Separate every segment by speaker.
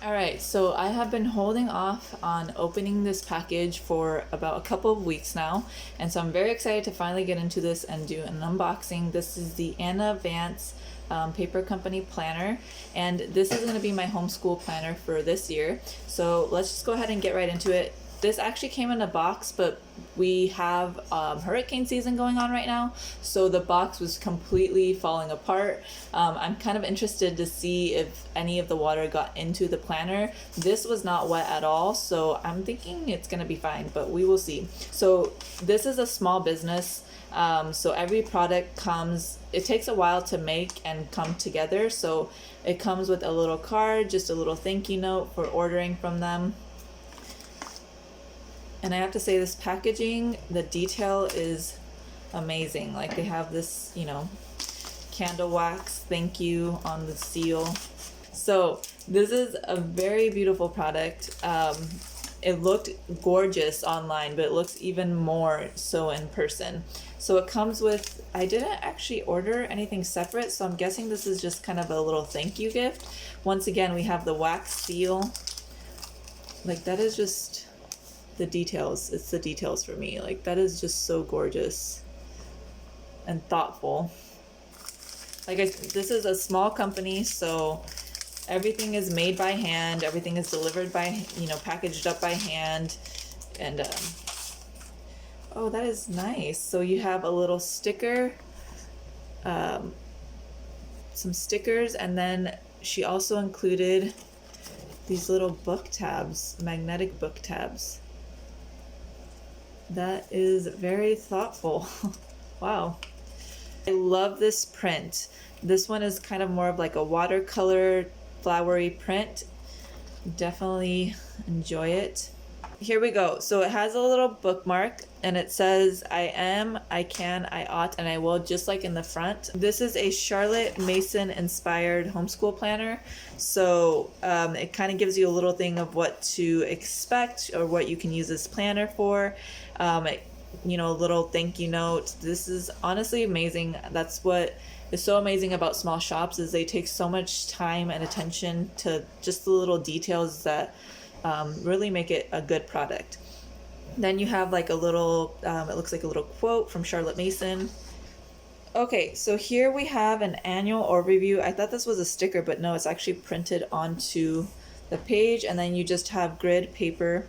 Speaker 1: All right, so I have been holding off on opening this package for about a couple of weeks now, and so I'm very excited to finally get into this and do an unboxing. This is the Vance paper company planner, and this is going to be my homeschool planner for this year. So let's just go ahead and get right into it. This actually came in a box, but we have hurricane season going on right now, so the box was completely falling apart. I'm kind of interested to see if any of the water got into the planner. This was not wet at all, so I'm thinking it's gonna be fine, but we will see. So this is a small business. So every product comes, it takes a while to make and come together. So it comes with a little card, just a little thank you note for ordering from them. And I have to say, this packaging, the detail is amazing. Like, they have this, candle wax thank you on the seal. So this is a very beautiful product. It looked gorgeous online, but it looks even more so in person. So it comes with, I didn't actually order anything separate, so I'm guessing this is just kind of a little thank you gift. Once again, we have the wax seal. Like, that is just the details. It's the details for me. Like, that is just so gorgeous and thoughtful. This is a small company, so everything is made by hand. Everything is delivered by, packaged up by hand. And oh, that is nice. So you have a little sticker, some stickers, and then she also included these little book tabs, magnetic book tabs. That is very thoughtful. Wow. I love this print. This one is kind of more of like a watercolor flowery print. Definitely enjoy it. Here we go. So it has a little bookmark and it says I am, I can, I ought, and I will, just like in the front. This is a Charlotte Mason inspired homeschool planner. So it kind of gives you a little thing of what to expect or what you can use this planner for. A little thank you note. This is honestly amazing. That's what is so amazing about small shops, is they take so much time and attention to just the little details that really make it a good product. Then you have like a little, it looks like a little quote from Charlotte Mason. Okay, so here we have an annual overview. I thought this was a sticker, but no, it's actually printed onto the page, and then you just have grid paper.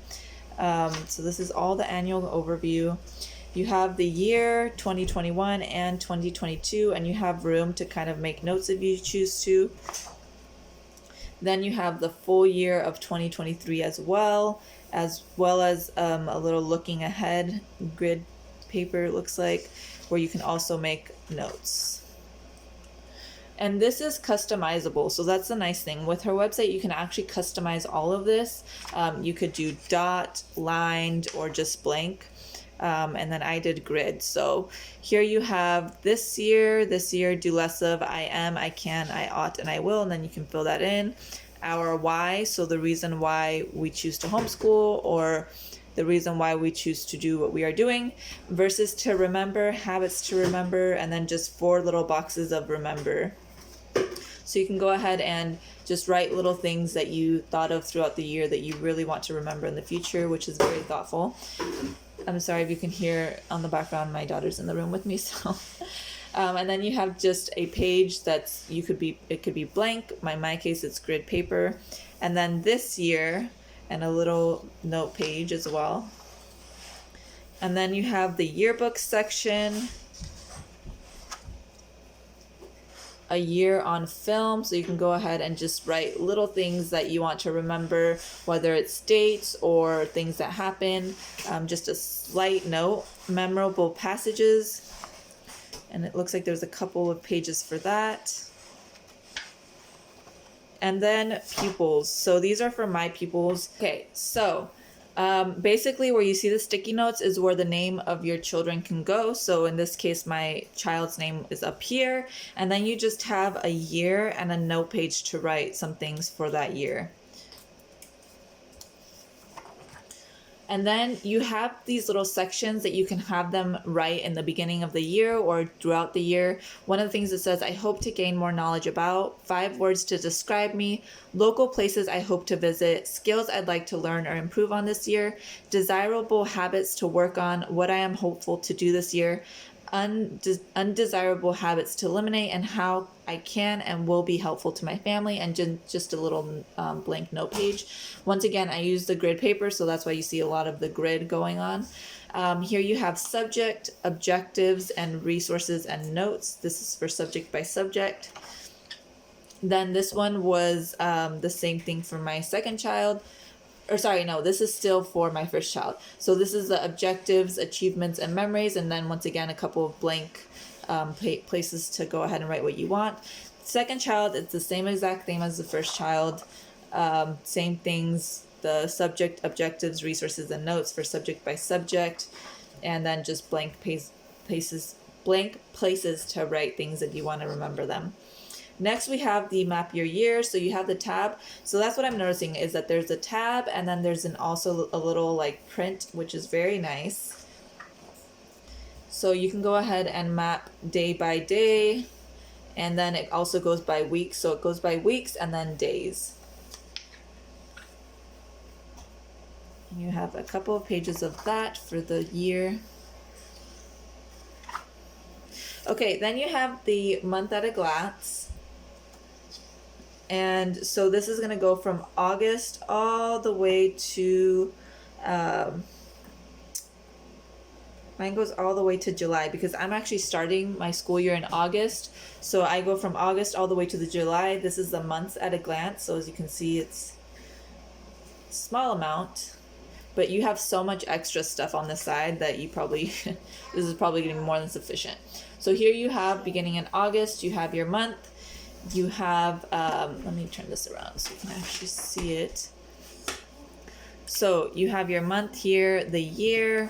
Speaker 1: So this is all the annual overview. You have the year 2021 and 2022, and you have room to kind of make notes if you choose to. Then you have the full year of 2023 as well as a little looking ahead grid paper, it looks like, where you can also make notes. And this is customizable, so that's the nice thing. With her website, you can actually customize all of this. You could do dot, lined, or just blank. And then I did grid. So here you have this year, do less of I am, I can, I ought, and I will, and then you can fill that in. Our why, so the reason why we choose to homeschool, or the reason why we choose to do what we are doing, versus to remember, habits to remember, and then just 4 little boxes of remember. So you can go ahead and just write little things that you thought of throughout the year that you really want to remember in the future, which is very thoughtful. I'm sorry if you can hear on the background, my daughter's in the room with me, so. And then you have just a page it could be blank. In my case, it's grid paper. And then this year, and a little note page as well. And then you have the yearbook section, a year on film, so you can go ahead and just write little things that you want to remember, whether it's dates or things that happen. Just a slight note. Memorable passages, and it looks like there's a couple of pages for that. And then pupils. So these are for my pupils. Okay, so basically where you see the sticky notes is where the name of your children can go. So in this case, my child's name is up here. And then you just have a year and a note page to write some things for that year. And then you have these little sections that you can have them write in the beginning of the year or throughout the year. One of the things that says, I hope to gain more knowledge about, 5 words to describe me, local places I hope to visit, skills I'd like to learn or improve on this year, desirable habits to work on, what I am hopeful to do this year, undesirable habits to eliminate, and how I can and will be helpful to my family, and just a little blank note page. Once again, I use the grid paper, so that's why you see a lot of the grid going on. Here you have subject, objectives, and resources and notes. This is for subject by subject. Then this one was the same thing for my second child. Or sorry, no, this is still for my first child. So this is the objectives, achievements, and memories. And then once again, a couple of blank places to go ahead and write what you want. Second child, it's the same exact thing as the first child. Same things, the subject, objectives, resources, and notes for subject by subject. And then just blank places to write things if you want to remember them. Next, we have the map your year. So you have the tab. So that's what I'm noticing is that there's a tab and then there's also a little like print, which is very nice. So you can go ahead and map day by day, and then it also goes by weeks. So it goes by weeks and then days. You have a couple of pages of that for the year. Okay, then you have the month at a glance. And so this is going to go from August all the way to, mine goes all the way to July, because I'm actually starting my school year in August. So I go from August all the way to the July. This is the months at a glance. So as you can see, it's a small amount, but you have so much extra stuff on the side that you probably, this is probably getting more than sufficient. So here you have beginning in August, you have your month. You have, let me turn this around so you can actually see it. So you have your month here, the year,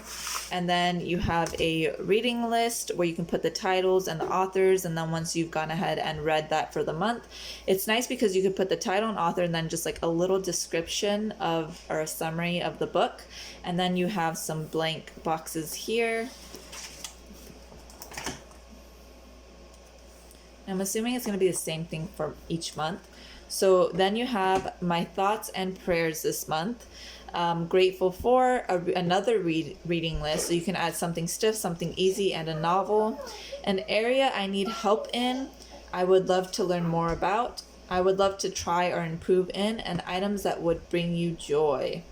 Speaker 1: and then you have a reading list where you can put the titles and the authors. And then once you've gone ahead and read that for the month, it's nice because you can put the title and author and then just like a little description of, or a summary of the book. And then you have some blank boxes here. I'm assuming it's going to be the same thing for each month. So then you have my thoughts and prayers this month. Grateful for another reading list. So you can add something stiff, something easy, and a novel. An area I need help in, I would love to learn more about. I would love to try or improve in, and items that would bring you joy.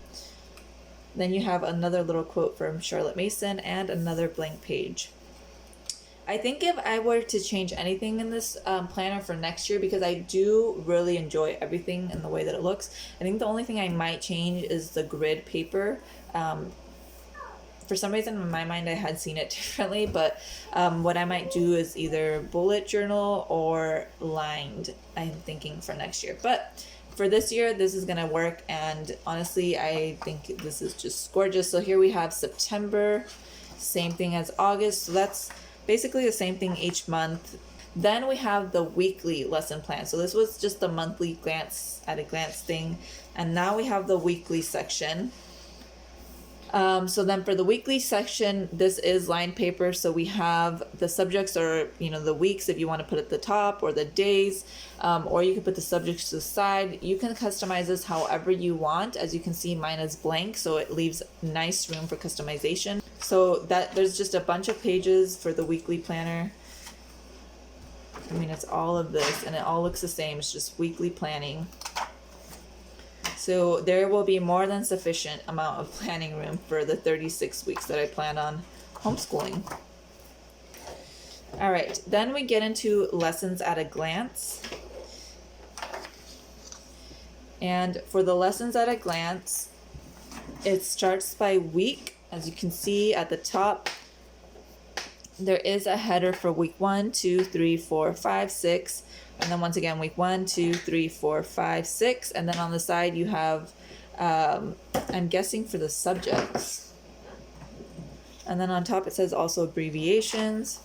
Speaker 1: Then you have another little quote from Charlotte Mason and another blank page. I think if I were to change anything in this planner for next year, because I do really enjoy everything in the way that it looks, I think the only thing I might change is the grid paper. For some reason in my mind I had seen it differently, but what I might do is either bullet journal or lined, I'm thinking, for next year. But for this year, this is going to work, and honestly, I think this is just gorgeous. So here we have September, same thing as August, so that's basically the same thing each month. Then we have the weekly lesson plan. So this was just the monthly glance at a glance thing. And now we have the weekly section. So then for the weekly section, this is lined paper. So we have the subjects, or, you know, the weeks if you want to put at the top, or the days, or you can put the subjects to the side. You can customize this however you want. As you can see, mine is blank, so it leaves nice room for customization. So that there's just a bunch of pages for the weekly planner. I mean, it's all of this and it all looks the same. It's just weekly planning. So there will be more than sufficient amount of planning room for the 36 weeks that I plan on homeschooling. All right, then we get into lessons at a glance. And for the lessons at a glance, it starts by week. As you can see at the top, there is a header for week 1, 2, 3, 4, 5, 6. And then once again, week 1, 2, 3, 4, 5, 6. And then on the side, you have, I'm guessing for the subjects. And then on top, it says also abbreviations.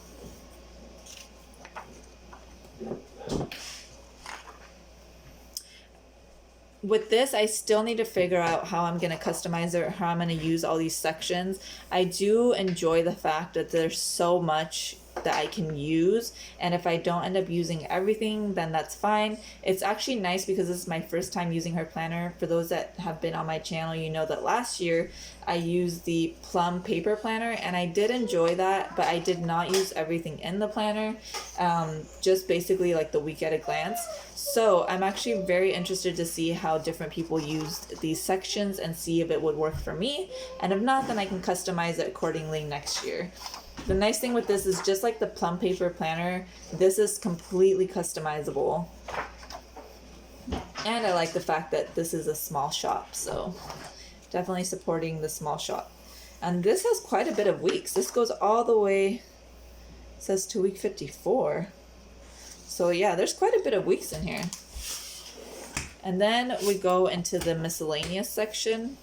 Speaker 1: with this, I still need to figure out how I'm going to customize it, or how I'm going to use all these sections. I do enjoy the fact that there's so much that I can use, and if I don't end up using everything, then that's fine. It's actually nice because this is my first time using her planner. For those that have been on my channel, you know that last year I used the Plum paper planner, and I did enjoy that, but I did not use everything in the planner, just basically like the week at a glance. So I'm actually very interested to see how different people used these sections and see if it would work for me, and if not, then I can customize it accordingly next year. The nice thing with this is, just like the Plum paper planner, this is completely customizable. And I like the fact that this is a small shop, so definitely supporting the small shop. And this has quite a bit of weeks. This goes all the way, it says to week 54. So yeah, there's quite a bit of weeks in here. And then we go into the miscellaneous section.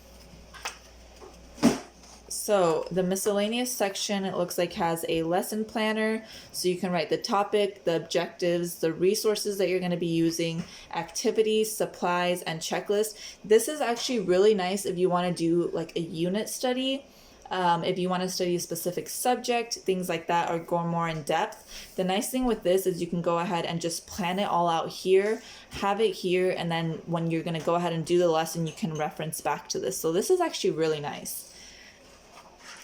Speaker 1: So the miscellaneous section, it looks like, has a lesson planner, so you can write the topic, the objectives, the resources that you're going to be using, activities, supplies, and checklist. This is actually really nice if you want to do like a unit study, if you want to study a specific subject, things like that, or go more in depth. The nice thing with this is you can go ahead and just plan it all out here, have it here, and then when you're going to go ahead and do the lesson, you can reference back to this. So this is actually really nice.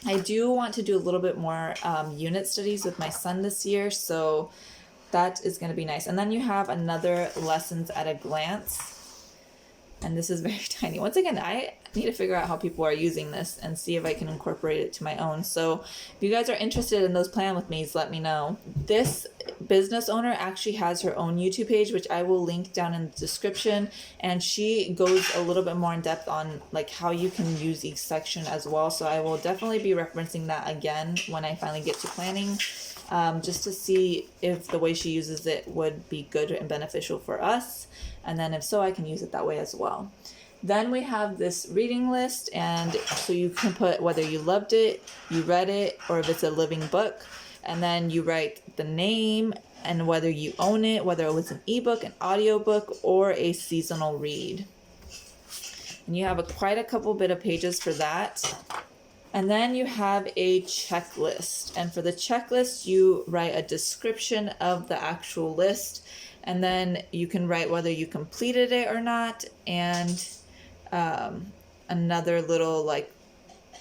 Speaker 1: I do want to do a little bit more unit studies with my son this year, so that is going to be nice. And then you have another lessons at a glance, and this is very tiny. Once again, I need to figure out how people are using this and see if I can incorporate it to my own. So if you guys are interested in those plan with me's, let me know. This business owner actually has her own YouTube page, which I will link down in the description, and she goes a little bit more in depth on like how you can use each section as well. So I will definitely be referencing that again when I finally get to planning, just to see if the way she uses it would be good and beneficial for us, and then if so, I can use it that way as well. Then we have this reading list, and so you can put whether you loved it, you read it, or if it's a living book. And then you write the name and whether you own it, whether it was an ebook, an audiobook, or a seasonal read. And you have quite a couple bit of pages for that. And then you have a checklist. And for the checklist, you write a description of the actual list. And then you can write whether you completed it or not, and another little like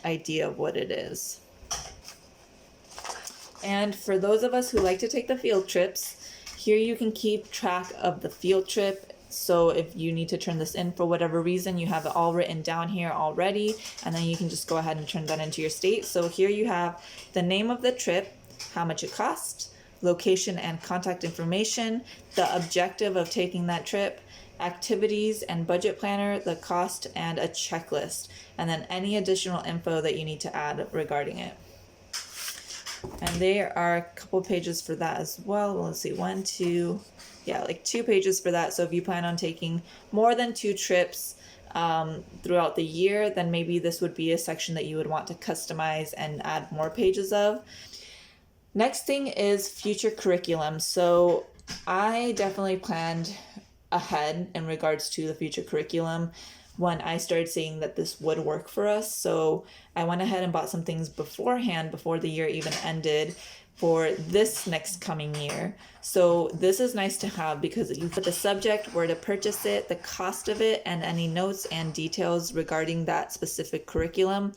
Speaker 1: idea of what it is. And for those of us who like to take the field trips, here you can keep track of the field trip. So if you need to turn this in for whatever reason, you have it all written down here already, and then you can just go ahead and turn that into your state. So here you have the name of the trip, how much it cost, location and contact information, the objective of taking that trip, activities and budget planner, the cost, and a checklist, and then any additional info that you need to add regarding it. And there are a couple pages for that as well. Let's see, 1, 2, yeah, like 2 pages for that. So if you plan on taking more than 2 trips throughout the year, then maybe this would be a section that you would want to customize and add more pages of. Next thing is future curriculum. So I definitely planned ahead in regards to the future curriculum when I started seeing that this would work for us. So I went ahead and bought some things beforehand, before the year even ended, for this next coming year. So this is nice to have because you put the subject, where to purchase it, the cost of it, and any notes and details regarding that specific curriculum.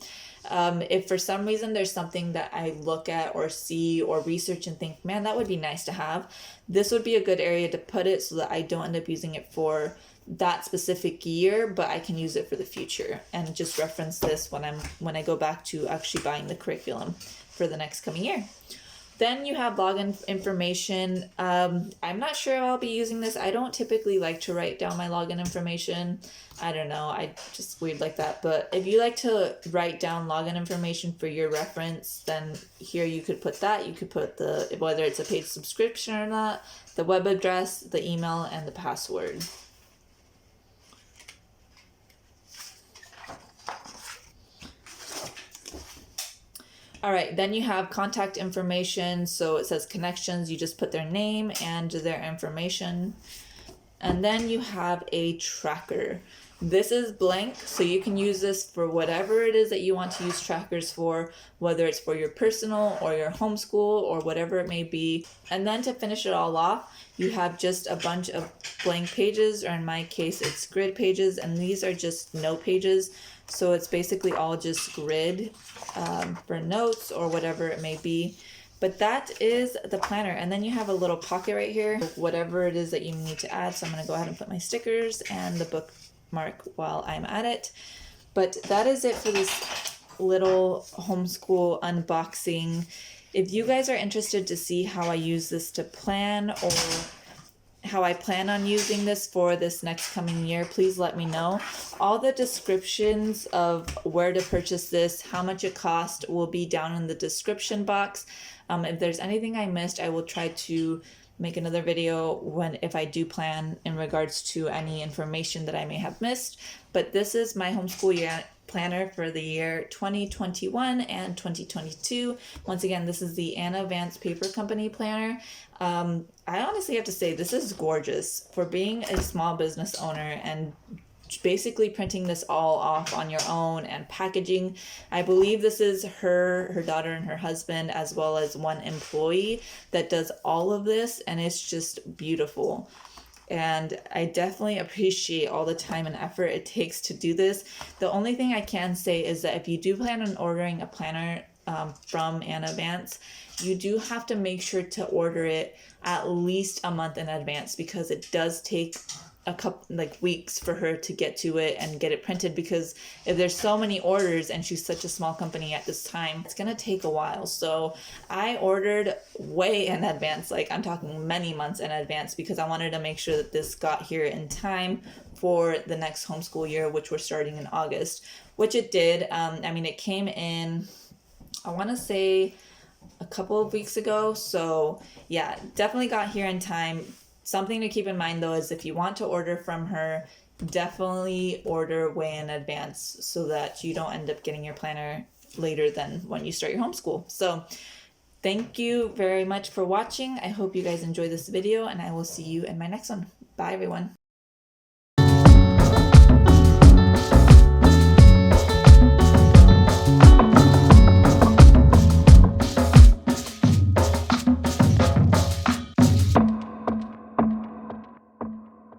Speaker 1: If for some reason there's something that I look at or see or research and think, man, that would be nice to have, this would be a good area to put it so that I don't end up using it for that specific year, but I can use it for the future and just reference this when I go back to actually buying the curriculum for the next coming year. Then you have login information. I'm not sure if I'll be using this. I don't typically like to write down my login information. I don't know. I just weird like that. But if you like to write down login information for your reference, then here you could put that. You could put whether it's a paid subscription or not, the web address, the email, and the password. All right, then you have contact information. So it says connections. You just put their name and their information. And then you have a tracker. This is blank, so you can use this for whatever it is that you want to use trackers for, whether it's for your personal or your homeschool or whatever it may be. And then to finish it all off, you have just a bunch of blank pages, or in my case, it's grid pages, and these are just note pages. So it's basically all just grid for notes or whatever it may be. But that is the planner. And then you have a little pocket right here, whatever it is that you need to add. So I'm going to go ahead and put my stickers and the bookmark while I'm at it. But that is it for this little homeschool unboxing. If you guys are interested to see how I use this to plan, or how I plan on using this for this next coming year, please let me know. All the descriptions of where to purchase this, how much it cost, will be down in the description box. If there's anything I missed, I will try to make another video if I do plan in regards to any information that I may have missed. But this is my homeschool year planner for the year 2021 and 2022. Once again, this is the Vance Paper Company planner. I honestly have to say, this is gorgeous for being a small business owner and basically printing this all off on your own and packaging. I believe this is her daughter and her husband, as well as one employee that does all of this, and it's just beautiful. And I definitely appreciate all the time and effort it takes to do this. The only thing I can say is that if you do plan on ordering a planner from Vance, you do have to make sure to order it at least a month in advance, because it does take a couple weeks for her to get to it and get it printed, because if there's so many orders and she's such a small company at this time, it's gonna take a while. So I ordered way in advance, I'm talking many months in advance, because I wanted to make sure that this got here in time for the next homeschool year, which we're starting in August, which it did. It came in, I want to say, a couple of weeks ago. So yeah, definitely got here in time. Something to keep in mind though is if you want to order from her, definitely order way in advance so that you don't end up getting your planner later than when you start your homeschool. So thank you very much for watching. I hope you guys enjoyed this video, and I will see you in my next one. Bye everyone.